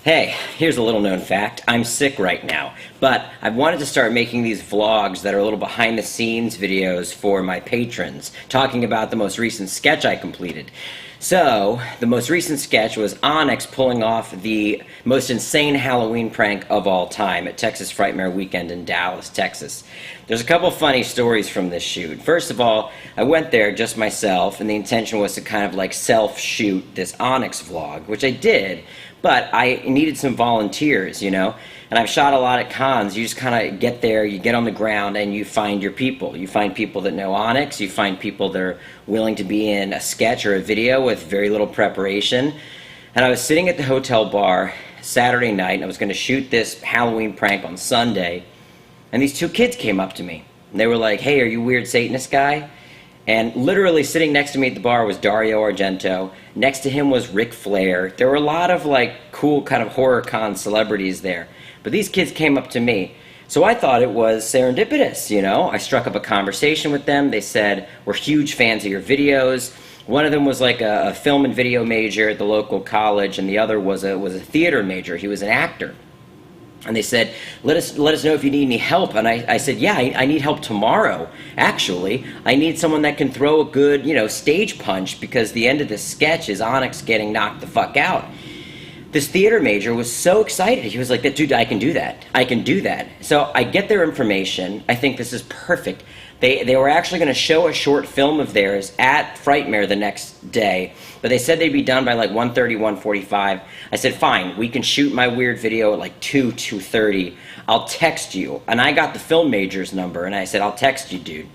Hey, here's a little known fact. I'm sick right now, but I've wanted to start making these vlogs that are a little behind the scenes videos for my patrons, talking about the most recent sketch I completed. So, the most recent sketch was Onyx pulling off the most insane Halloween prank of all time at Texas Frightmare Weekend in Dallas, Texas. There's a couple funny stories from this shoot. First of all, I went there just myself, and the intention was to kind of like self-shoot this Onyx vlog, which I did, but I needed some volunteers, you know? And I've shot a lot at cons. You just kind of get there, you get on the ground, and you find your people. You find people that know Onyx, you find people that are willing to be in a sketch or a video with very little preparation. And I was sitting at the hotel bar Saturday night, and I was going to shoot this Halloween prank on Sunday, and these two kids came up to me. And they were like, "Hey, are you Weird Satanist guy?" And literally sitting next to me at the bar was Dario Argento. Next to him was Ric Flair. There were a lot of like cool kind of horror con celebrities there. But these kids came up to me. So I thought it was serendipitous, you know? I struck up a conversation with them. They said, "We're huge fans of your videos." One of them was like a film and video major at the local college, and the other was a theater major. He was an actor. And they said, let us know if you need any help. And I said, yeah, I need help tomorrow, actually. I need someone that can throw a good, you know, stage punch, because the end of this sketch is Onyx getting knocked the fuck out. This theater major was so excited. He was like, "Dude, I can do that. I can do that." So I get their information. I think this is perfect. They were actually going to show a short film of theirs at Frightmare the next day, but they said they'd be done by like 1:30, 1:45. I said, fine, we can shoot my weird video at like 2:30. I'll text you. And I got the film major's number, and I said, I'll text you, dude.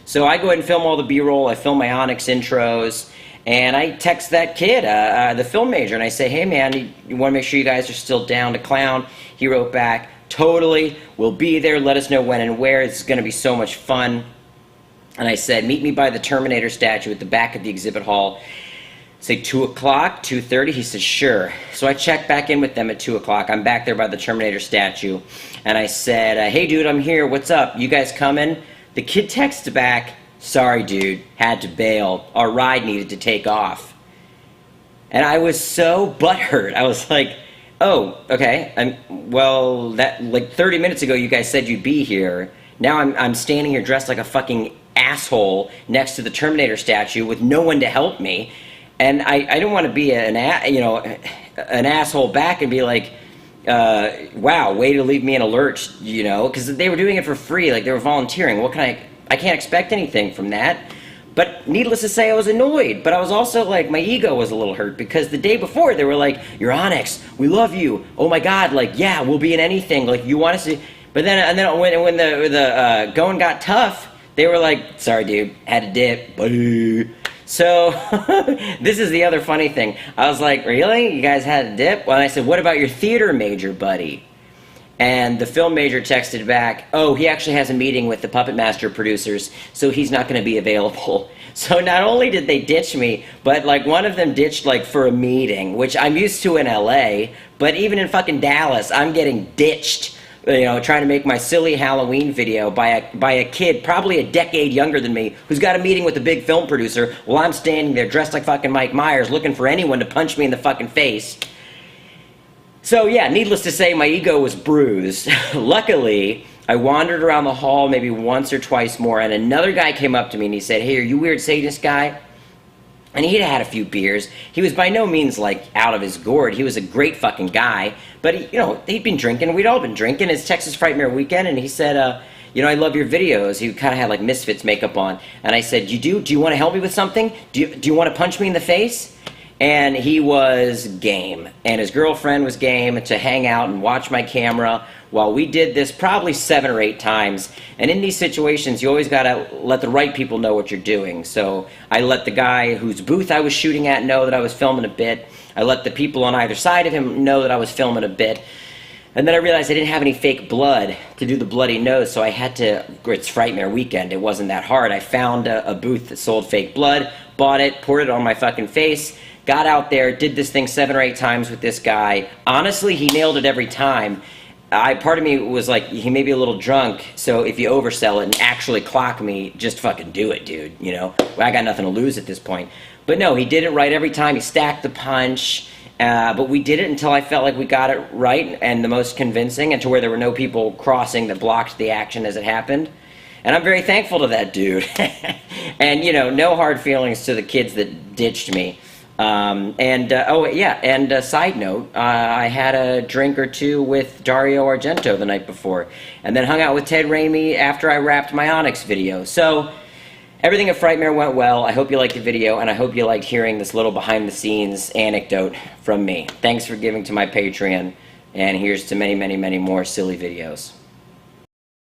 So I go ahead and film all the B-roll. I film my Onyx intros, and I text that kid, the film major, and I say, "Hey man, you want to make sure you guys are still down to clown?" He wrote back, "Totally, we'll be there, let us know when and where, it's going to be so much fun." And I said, "Meet me by the Terminator statue at the back of the exhibit hall, say 2 o'clock, 2:30, he said, "Sure." So I checked back in with them at 2 o'clock, I'm back there by the Terminator statue, and I said, "Hey dude, I'm here, what's up, you guys coming?" The kid texted back, "Sorry dude, had to bail, our ride needed to take off." And I was so butthurt. I was like, "Oh, okay, well, that like 30 minutes ago you guys said you'd be here. Now I'm standing here dressed like a fucking asshole next to the Terminator statue with no one to help me." And I didn't want to be an asshole back and be like, "Wow, way to leave me in a lurch," you know, because they were doing it for free, like they were volunteering. What can I can't expect anything from that. But needless to say, I was annoyed. But I was also like, my ego was a little hurt, because the day before they were like, "You're Onyx, we love you. Oh my God, like yeah, we'll be in anything. Like you want us to." But then when the going got tough, they were like, "Sorry, dude, had to dip." Boo. So this is the other funny thing. I was like, "Really? You guys had to dip?" Well, and I said, "What about your theater major buddy?" And the film major texted back, "Oh, he actually has a meeting with the Puppet Master producers, so he's not going to be available." So not only did they ditch me, but like one of them ditched like for a meeting, which I'm used to in LA, but even in fucking Dallas, I'm getting ditched, you know, trying to make my silly Halloween video by a kid probably a decade younger than me, who's got a meeting with a big film producer, while I'm standing there dressed like fucking Mike Myers looking for anyone to punch me in the fucking face. So yeah, needless to say, my ego was bruised. Luckily, I wandered around the hall maybe once or twice more, and another guy came up to me and he said, "Hey, are you Weird Satanist guy?" And he'd had a few beers. He was by no means like out of his gourd. He was a great fucking guy, but he, you know, he'd been drinking. We'd all been drinking. It's Texas Frightmare Weekend, and he said, "You know, I love your videos." He kind of had like Misfits makeup on, and I said, "You do? Do you want to help me with something? Do you want to punch me in the face?" And he was game, and his girlfriend was game to hang out and watch my camera while we did this probably 7 or 8 times. And in these situations, you always gotta let the right people know what you're doing. So I let the guy whose booth I was shooting at know that I was filming a bit. I let the people on either side of him know that I was filming a bit. And then I realized I didn't have any fake blood to do the bloody nose, so I had to, it's Frightmare Weekend, it wasn't that hard. I found a booth that sold fake blood, bought it, poured it on my fucking face, got out there, did this thing 7 or 8 times with this guy. Honestly, he nailed it every time. Part of me was like, he may be a little drunk, so if you oversell it and actually clock me, just fucking do it, dude, you know? I got nothing to lose at this point. But no, he did it right every time. He stacked the punch, But we did it until I felt like we got it right and the most convincing, and to where there were no people crossing that blocked the action as it happened. And I'm very thankful to that dude. And, you know, no hard feelings to the kids that ditched me. Oh, yeah, and side note, I had a drink or two with Dario Argento the night before, and then hung out with Ted Raimi after I wrapped my Onyx video. So, everything at Frightmare went well. I hope you liked the video, and I hope you liked hearing this little behind-the-scenes anecdote from me. Thanks for giving to my Patreon, and here's to many, many, many more silly videos.